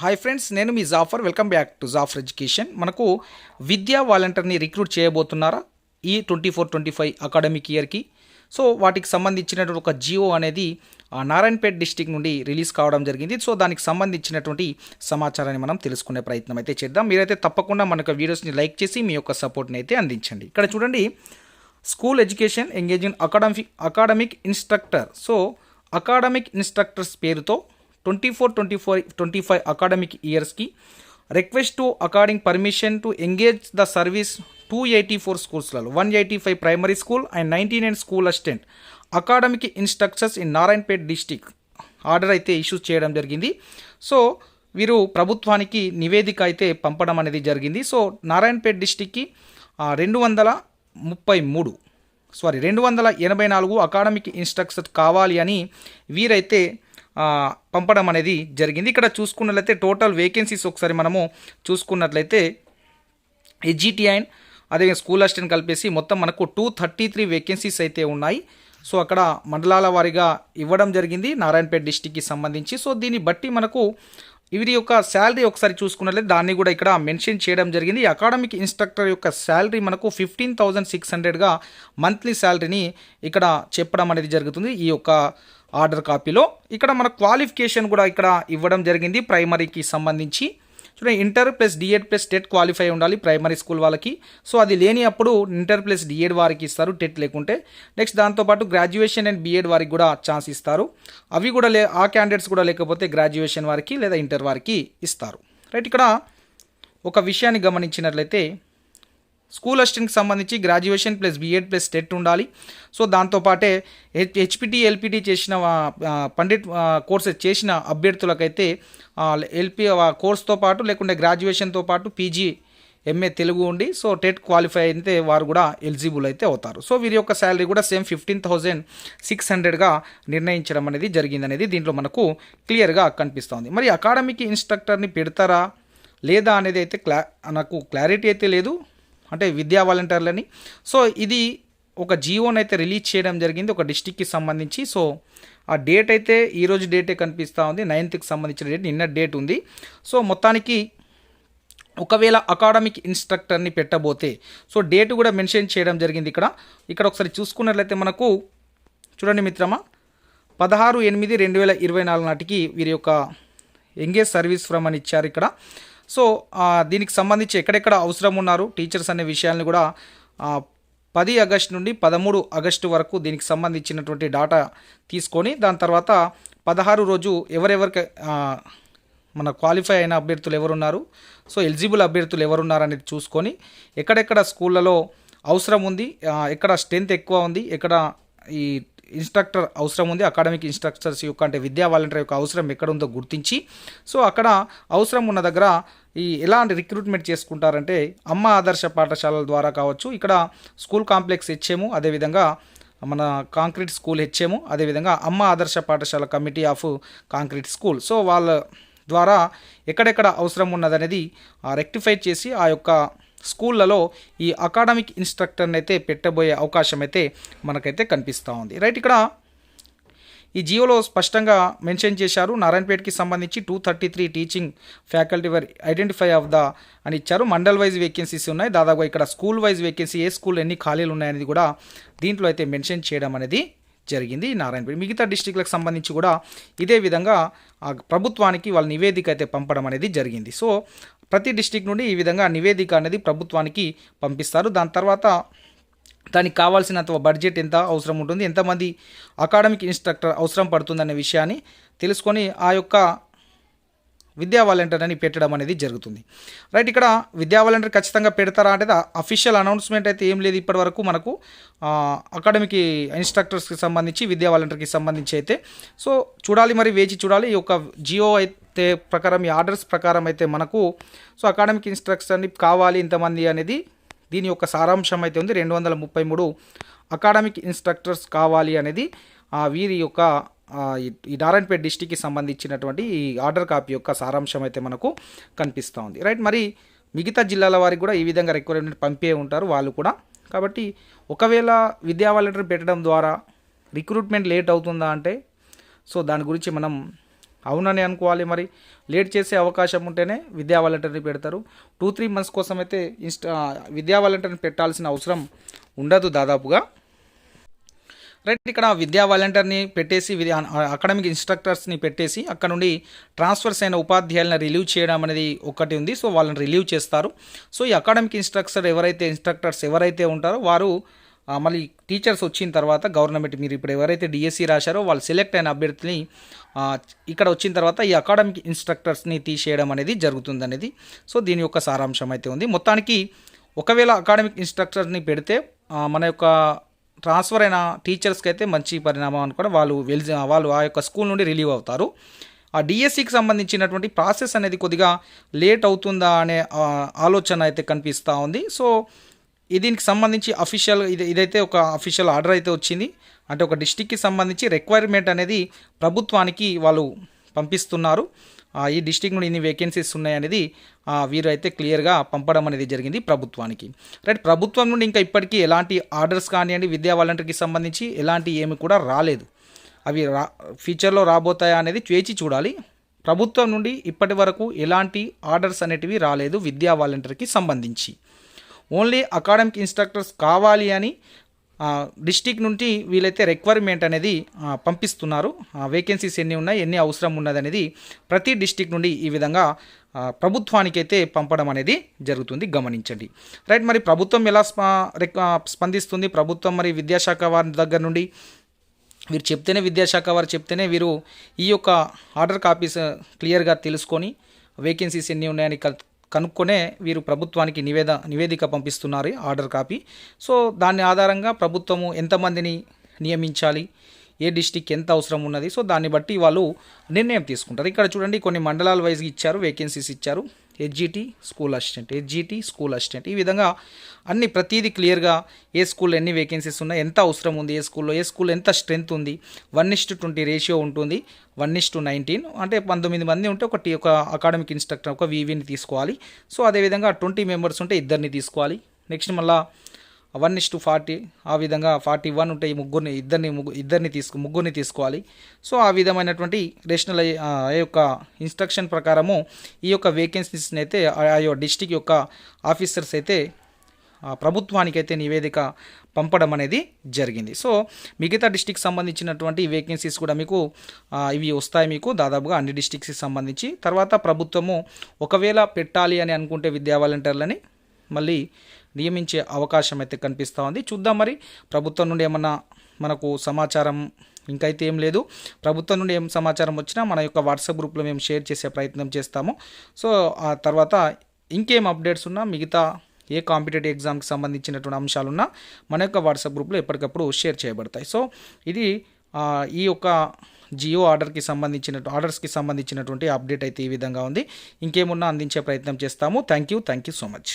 Hi friends, నేను మీ Jafar. Welcome back to Jafar education. మనకు విద్యా వాలంటీర్ని రిక్రూట్ చేయబోతున్నారా ఈ 24-25 అకాడమిక్ ఇయర్కి? సో వాటికి సంబంధించినటువంటి ఒక జియో అనేది నారాయణపేట్ డిస్టిక్ నుండి రిలీజ్ కావడం జరిగింది. సో దానికి సంబంధించినటువంటి సమాచారాన్ని మనం తెలుసుకునే ప్రయత్నం అయితే చేద్దాం. మీరైతే తప్పకుండా మనకు వీడియోస్ని లైక్ చేసి మీ యొక్క సపోర్ట్ని అయితే అందించండి. ఇక్కడ చూడండి, school education engaging academic instructor. So academic instructors పేరుతో 24-25 అకాడమిక్ ఇయర్స్కి request to according permission to engage the service 284 స్కూల్స్లలో 185 primary school and 99 school assistant academic instructors in Narayanpet district order అయితే ఇష్యూ చేయడం జరిగింది. సో వీరు ప్రభుత్వానికి నివేదిక అయితే పంపడం అనేది జరిగింది. సో నారాయణపేట్ డిస్టిక్కి 284 అకాడమిక్ ఇన్స్ట్రక్టర్స్ కావాలి అని వీరైతే పంపడం అనేది జరిగింది. ఇక్కడ చూసుకున్నట్లయితే టోటల్ వేకెన్సీస్ ఒకసారి మనము చూసుకున్నట్లయితే హెచ్జిటిఐ అదే స్కూల్ అసిస్టెంట్ కలిపేసి మొత్తం మనకు 233 వేకెన్సీస్ అయితే ఉన్నాయి. సో అక్కడ మండలాల వారీగా ఇవ్వడం జరిగింది నారాయణపేట డిస్టిక్కి సంబంధించి. సో దీన్ని బట్టి మనకు వీరి యొక్క శాలరీ ఒకసారి చూసుకున్నట్లయితే దాన్ని కూడా ఇక్కడ మెన్షన్ చేయడం జరిగింది. ఈ అకాడమిక్ ఇన్స్ట్రక్టర్ యొక్క శాలరీ మనకు 15,600గా మంత్లీ శాలరీని ఇక్కడ చెప్పడం అనేది జరుగుతుంది ఈ యొక్క ఆర్డర్ కాపీలో. ఇక్కడ మన క్వాలిఫికేషన్ కూడా ఇక్కడ ఇవ్వడం జరిగింది ప్రైమరీకి సంబంధించి. చూడండి, inter plus DEd plus TET qualify ఉండాలి ప్రైమరీ స్కూల్ వాళ్ళకి. సో అది లేని అప్పుడు ఇంటర్ ప్లస్ డిఎడ్ వారికి ఇస్తారు, టెట్ లేకుంటే. నెక్స్ట్ దాంతోపాటు గ్రాడ్యుయేషన్ అండ్ బిఎడ్ వారికి కూడా ఛాన్స్ ఇస్తారు. అవి కూడా ఆ క్యాండిడేట్స్ కూడా లేకపోతే గ్రాడ్యుయేషన్ వారికి లేదా ఇంటర్ వారికి ఇస్తారు. రైట్, ఇక్కడ ఒక విషయాన్ని గమనించినట్లయితే స్కూల్ అసిస్టెంట్కి సంబంధించి graduation plus BEd plus TET ఉండాలి. సో దాంతోపాటే హెచ్పిటి ఎల్పిటి చేసిన పండిట్ కోర్సెస్ చేసిన అభ్యర్థులకైతే ఎల్పి కోర్స్తో పాటు లేకుంటే గ్రాడ్యుయేషన్తో పాటు పీజీ ఎంఏ తెలుగు ఉండి సో టెట్ క్వాలిఫై అయితే వారు కూడా ఎలిజిబుల్ అయితే అవుతారు. సో వీరి యొక్క శాలరీ కూడా సేమ్ 15,600గా నిర్ణయించడం అనేది జరిగిందనేది దీంట్లో మనకు క్లియర్గా కనిపిస్తుంది. మరి అకాడమిక్ ఇన్స్ట్రక్టర్ని పెడతారా లేదా అనేది అయితే నాకు క్లారిటీ అయితే లేదు, అంటే విద్యా వాలంటీర్లని. సో ఇది ఒక జియోని అయితే రిలీజ్ చేయడం జరిగింది ఒక డిస్టిక్కి సంబంధించి. సో ఆ డేట్ అయితే ఈరోజు డేటే కనిపిస్తూ ఉంది, 9th సంబంధించిన డేట్, నిన్న డేట్ ఉంది. సో మొత్తానికి ఒకవేళ అకాడమిక్ ఇన్స్ట్రక్టర్ని పెట్టబోతే సో డేట్ కూడా మెన్షన్ చేయడం జరిగింది ఇక్కడ ఒకసారి చూసుకున్నట్లయితే మనకు చూడండి మిత్రమా, 16/8/2024 నాటికి వీరి యొక్క ఎంగేజ్ సర్వీస్ ఫ్రమ్ అని ఇచ్చారు ఇక్కడ. సో దీనికి సంబంధించి ఎక్కడెక్కడ అవసరం ఉన్నారు టీచర్స్ అనే విషయాన్ని కూడా 10 ఆగస్టు నుండి 13 ఆగస్టు వరకు దీనికి సంబంధించినటువంటి డాటా తీసుకొని దాని తర్వాత 16 రోజు ఎవరెవరికి మన క్వాలిఫై అయిన అభ్యర్థులు ఎవరున్నారు, సో ఎలిజిబుల్ అభ్యర్థులు ఎవరున్నారు అనేది చూసుకొని ఎక్కడెక్కడ స్కూళ్ళలో అవసరం ఉంది, ఎక్కడ స్ట్రెంత్ ఎక్కువ ఉంది, ఎక్కడ ఈ ఇన్స్ట్రక్టర్ అవసరం ఉంది, అకాడమిక్ ఇన్స్ట్రక్టర్స్ యొక్క అంటే విద్యా వాలంటీర్ యొక్క అవసరం ఎక్కడ ఉందో గుర్తించి సో అక్కడ అవసరం ఉన్న దగ్గర ఎలాంటి రిక్రూట్మెంట్ చేసుకుంటారంటే అమ్మ ఆదర్శ పాఠశాలల ద్వారా కావచ్చు, ఇక్కడ స్కూల్ కాంప్లెక్స్ హెచ్ఎము, అదేవిధంగా మన కాంక్రీట్ స్కూల్ హెచ్ఎము, అదేవిధంగా అమ్మ ఆదర్శ పాఠశాల committee of concrete school. So వాళ్ళ ద్వారా ఎక్కడెక్కడ అవసరం ఉన్నదనేది రెక్టిఫై చేసి ఆ యొక్క స్కూళ్ళలో ఈ అకాడమిక్ ఇన్స్ట్రక్టర్ని అయితే పెట్టబోయే అవకాశం అయితే మనకైతే కనిపిస్తూ ఉంది. రైట్, ఇక్కడ ఈ జియోలో స్పష్టంగా మెన్షన్ చేశారు నారాయణపేటకి సంబంధించి 233 teaching faculty were identify of the అని ఇచ్చారు. మండల్ వైజ్ వేకెన్సీస్ ఉన్నాయి, దాదాపుగా ఇక్కడ స్కూల్ వైజ్ వేకెన్సీ ఏ స్కూల్ ఎన్ని ఖాళీలు ఉన్నాయనేది కూడా దీంట్లో అయితే మెన్షన్ చేయడం అనేది జరిగింది నారాయణపేట. మిగతా డిస్టిక్లకు సంబంధించి కూడా ఇదే విధంగా ప్రభుత్వానికి వాళ్ళ నివేదిక అయితే పంపడం అనేది జరిగింది. సో ప్రతి డిస్టిక్ నుండి ఈ విధంగా నివేదిక అనేది ప్రభుత్వానికి పంపిస్తారు. దాని తర్వాత దానికి కావాల్సినంత బడ్జెట్ ఎంత అవసరం ఉంటుంది, ఎంతమంది అకాడమిక్ ఇన్స్ట్రక్టర్ అవసరం పడుతుందనే విషయాన్ని తెలుసుకొని ఆ యొక్క విద్యా వాలంటీర్ అని పెట్టడం అనేది జరుగుతుంది. రైట్, ఇక్కడ విద్యా వాలంటీర్ ఖచ్చితంగా పెడతారా అంటే అఫీషియల్ అనౌన్స్మెంట్ అయితే ఏం లేదు ఇప్పటి వరకు మనకు అకాడమిక్ ఇన్స్ట్రక్టర్స్కి సంబంధించి విద్యా వాలంటీర్కి సంబంధించి అయితే. సో చూడాలి, మరి వేచి చూడాలి. ఈ యొక్క జియో అయితే ప్రకారం ఈ ఆర్డర్స్ ప్రకారం అయితే మనకు సో అకాడమిక్ ఇన్స్ట్రక్టర్ని కావాలి ఇంతమంది అనేది దీని యొక్క సారాంశం అయితే ఉంది. 233 అకాడమిక్ ఇన్స్ట్రక్టర్స్ కావాలి అనేది వీరి యొక్క ఈ నారాయణపేట డిస్టిక్కి సంబంధించినటువంటి ఈ ఆర్డర్ కాపీ యొక్క సారాంశం అయితే మనకు కనిపిస్తూ ఉంది. రైట్, మరి మిగతా జిల్లాల వారికి కూడా ఈ విధంగా రిక్వైర్మెంట్ పంపే ఉంటారు వాళ్ళు కూడా. కాబట్టి ఒకవేళ విద్యా వాలంటీర్ పెట్టడం ద్వారా రిక్రూట్మెంట్ లేట్ అవుతుందా అంటే సో దాని గురించి మనం అవునని అనుకోవాలి. మరి లేట్ చేసే అవకాశం ఉంటేనే విద్యా వాలంటీర్ని పెడతారు. 2-3 మంత్స్ కోసం అయితే విద్యా వాలంటీర్ని పెట్టాల్సిన అవసరం ఉండదు దాదాపుగా. రైట్, ఇక్కడ విద్యా వాలంటీర్ని పెట్టేసి అకాడమిక్ ఇన్స్ట్రక్టర్స్ని పెట్టేసి అక్కడ నుండి ట్రాన్స్ఫర్స్ అయిన ఉపాధ్యాయులను రిలీవ్ చేయడం అనేది ఒకటి ఉంది. సో వాళ్ళని రిలీవ్ చేస్తారు. సో ఈ అకాడమిక్ ఇన్స్ట్రక్టర్స్ ఎవరైతే ఉంటారో వారు మళ్ళీ టీచర్స్ వచ్చిన తర్వాత గవర్నమెంట్ మీరు ఇప్పుడు ఎవరైతే డిఎస్సి రాశారో వాళ్ళు సెలెక్ట్ అయిన అభ్యర్థిని ఇక్కడ వచ్చిన తర్వాత ఈ అకాడమిక్ ఇన్స్ట్రక్టర్స్ని తీసేయడం అనేది జరుగుతుంది అనేది. సో దీని యొక్క సారాంశం అయితే ఉంది. మొత్తానికి ఒకవేళ అకాడమిక్ ఇన్స్ట్రక్టర్ని పెడితే మన యొక్క ట్రాన్స్ఫర్ అయిన టీచర్స్కి అయితే మంచి పరిణామం అనుకోవడం. వాళ్ళు ఆ యొక్క స్కూల్ నుండి రిలీవ్ అవుతారు. ఆ డిఎస్సికి సంబంధించినటువంటి ప్రాసెస్ అనేది కొద్దిగా లేట్ అవుతుందా అనే ఆలోచన అయితే కనిపిస్తూ ఉంది. సో దీనికి సంబంధించి ఇదైతే ఒక అఫీషియల్ ఆర్డర్ అయితే వచ్చింది. అంటే ఒక డిస్టిక్కి సంబంధించి రిక్వైర్మెంట్ అనేది ప్రభుత్వానికి వాళ్ళు పంపిస్తున్నారు. ఈ డిస్టిక్ నుండి ఇన్ని వేకెన్సీస్ ఉన్నాయనేది వీరు అయితే క్లియర్గా పంపడం అనేది జరిగింది ప్రభుత్వానికి. రైట్, ప్రభుత్వం నుండి ఇంకా ఇప్పటికీ ఎలాంటి ఆర్డర్స్ కానివ్వండి విద్యా వాలంటీర్కి సంబంధించి ఎలాంటి ఏమి కూడా రాలేదు. అవి ఫ్యూచర్లో రాబోతాయా అనేది వేచి చూడాలి. ప్రభుత్వం నుండి ఇప్పటి వరకు ఎలాంటి ఆర్డర్స్ అనేటివి రాలేదు విద్యా వాలంటీర్కి సంబంధించి. ఓన్లీ అకాడమిక్ ఇన్స్ట్రక్టర్స్ కావాలి అని డిస్టిక్ నుండి వీళ్ళైతే రిక్వైర్మెంట్ అనేది పంపిస్తున్నారు. వేకెన్సీస్ ఎన్ని ఉన్నాయి, ఎన్ని అవసరం ఉన్నది అనేది ప్రతి డిస్టిక్ నుండి ఈ విధంగా ప్రభుత్వానికైతే పంపడం అనేది జరుగుతుంది, గమనించండి. రైట్, మరి ప్రభుత్వం ఎలా స్పందిస్తుంది? ప్రభుత్వం మరి విద్యాశాఖ వారి దగ్గర నుండి వీరు చెప్తేనే, విద్యాశాఖ వారు చెప్తేనే వీరు ఈ యొక్క ఆర్డర్ కాపీస్ క్లియర్గా తెలుసుకొని వేకెన్సీస్ ఎన్ని ఉన్నాయని కనుక్కొనే వీరు ప్రభుత్వానికి నివేదిక పంపిస్తున్నారు, ఆర్డర్ కాపీ. సో దాని ఆధారంగా ప్రభుత్వము ఎంతమందిని నియమించాలి, ఏ డిస్టిక్ ఎంత అవసరం ఉన్నది, సో దాన్ని బట్టి వాళ్ళు నిర్ణయం తీసుకుంటారు. ఇక్కడ చూడండి కొన్ని మండలాల వైజ్గా ఇచ్చారు, వేకెన్సీస్ ఇచ్చారు. హెచ్జిటి స్కూల్ అసిస్టెంట్ ఈ విధంగా అన్ని ప్రతిదీ క్లియర్గా ఏ స్కూల్లో ఎన్ని వేకెన్సీస్ ఉన్నాయి, ఎంత అవసరం ఉంది, ఏ స్కూల్లో ఎంత స్ట్రెంత్ ఉంది, 1:20 రేషియో ఉంటుంది, 1:19 అంటే 19 మంది ఉంటే ఒక అకాడమిక్ ఇన్స్ట్రక్టర్ ఒక వీవీని తీసుకోవాలి. సో అదేవిధంగా 20 మెంబర్స్ ఉంటే ఇద్దరిని తీసుకోవాలి. నెక్స్ట్ మళ్ళీ 1:40 ఆ విధంగా 41 ఉంటే ఈ ముగ్గురిని తీసుకోవాలి. సో ఆ విధమైనటువంటి రేషనల్ ఆ యొక్క ఇన్స్ట్రక్షన్ ప్రకారము ఈ యొక్క వేకెన్సీస్ని అయితే ఆ యొక్క డిస్టిక్ యొక్క ఆఫీసర్స్ అయితే ప్రభుత్వానికి అయితే నివేదిక పంపడం అనేది జరిగింది. సో మిగతా డిస్టిక్ సంబంధించినటువంటి వేకెన్సీస్ కూడా మీకు ఇవి వస్తాయి మీకు దాదాపుగా అన్ని డిస్టిక్స్కి సంబంధించి. తర్వాత ప్రభుత్వము ఒకవేళ పెట్టాలి అని అనుకుంటే విద్యా వాలంటీర్లని మళ్ళీ నియమించే అవకాశం అయితే కనిపిస్తూ ఉంది. చూద్దాం మరి ప్రభుత్వం నుండి ఏమన్నా మనకు సమాచారం ఇంకైతే ఏం లేదు. ప్రభుత్వం నుండి ఏం సమాచారం వచ్చినా మన యొక్క వాట్సాప్ గ్రూప్లో మేము షేర్ చేసే ప్రయత్నం చేస్తాము. సో ఆ తర్వాత ఇంకేం అప్డేట్స్ ఉన్నా మిగతా ఏ కాంపిటేటివ్ ఎగ్జామ్కి సంబంధించినటువంటి అంశాలున్నా మన యొక్క వాట్సాప్ గ్రూప్లో ఎప్పటికప్పుడు షేర్ చేయబడతాయి. సో ఇది ఈ యొక్క జియో ఆర్డర్స్కి సంబంధించినటువంటి అప్డేట్ అయితే ఈ విధంగా ఉంది. ఇంకేమున్నా అందించే ప్రయత్నం చేస్తాము. Thank you so much.